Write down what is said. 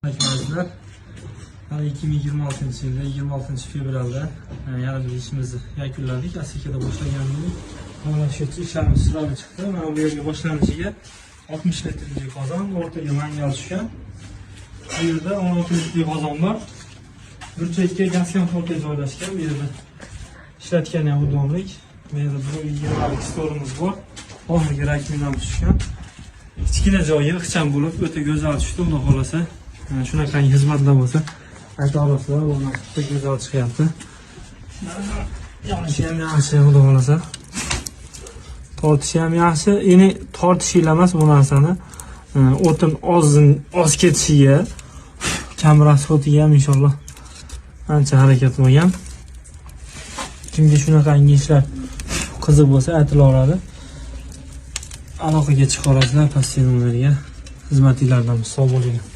Arkadaşlar, 2026 yılda 26 fevralda yana bir işimizni yakunladik. Asikada boshlagandik. Mana shu ishlarimiz sirali chiqdi. Mana bu yerga boshlanishiga 60 litrli qozon, o'rtaga mangal tushgan. Bu yerda 16 litrli qozon bor. Burchakka gaz komfortga joylashgan. Bu yerda ishlatgan ham udonlik. Bu yerda 20lik storimiz bor. Oxirgi rakminam tushgan. Kichkina joyi ixcham bo'lib, o'ta go'zal tushdi, xudo xolasa. Shunaqangi xizmatlar bo'lsa, ayta olasizlar, bundan juda go'zal chiqyapti. Yonishi ham yaxshi, xudo xolasa. Tortishi ham yaxshi. Endi tortishilar emas bu narsani. O'tin oz ketishiga, kam rasxotiga ham inshaalloh ancha harakat bo'lgan. Kimga shunaqangi ishlar qiziq bo'lsa, aytilaveradi. Aloqaga chiqa olasizlar, pastki nomerga xizmatinglardan sog' bo'linglar.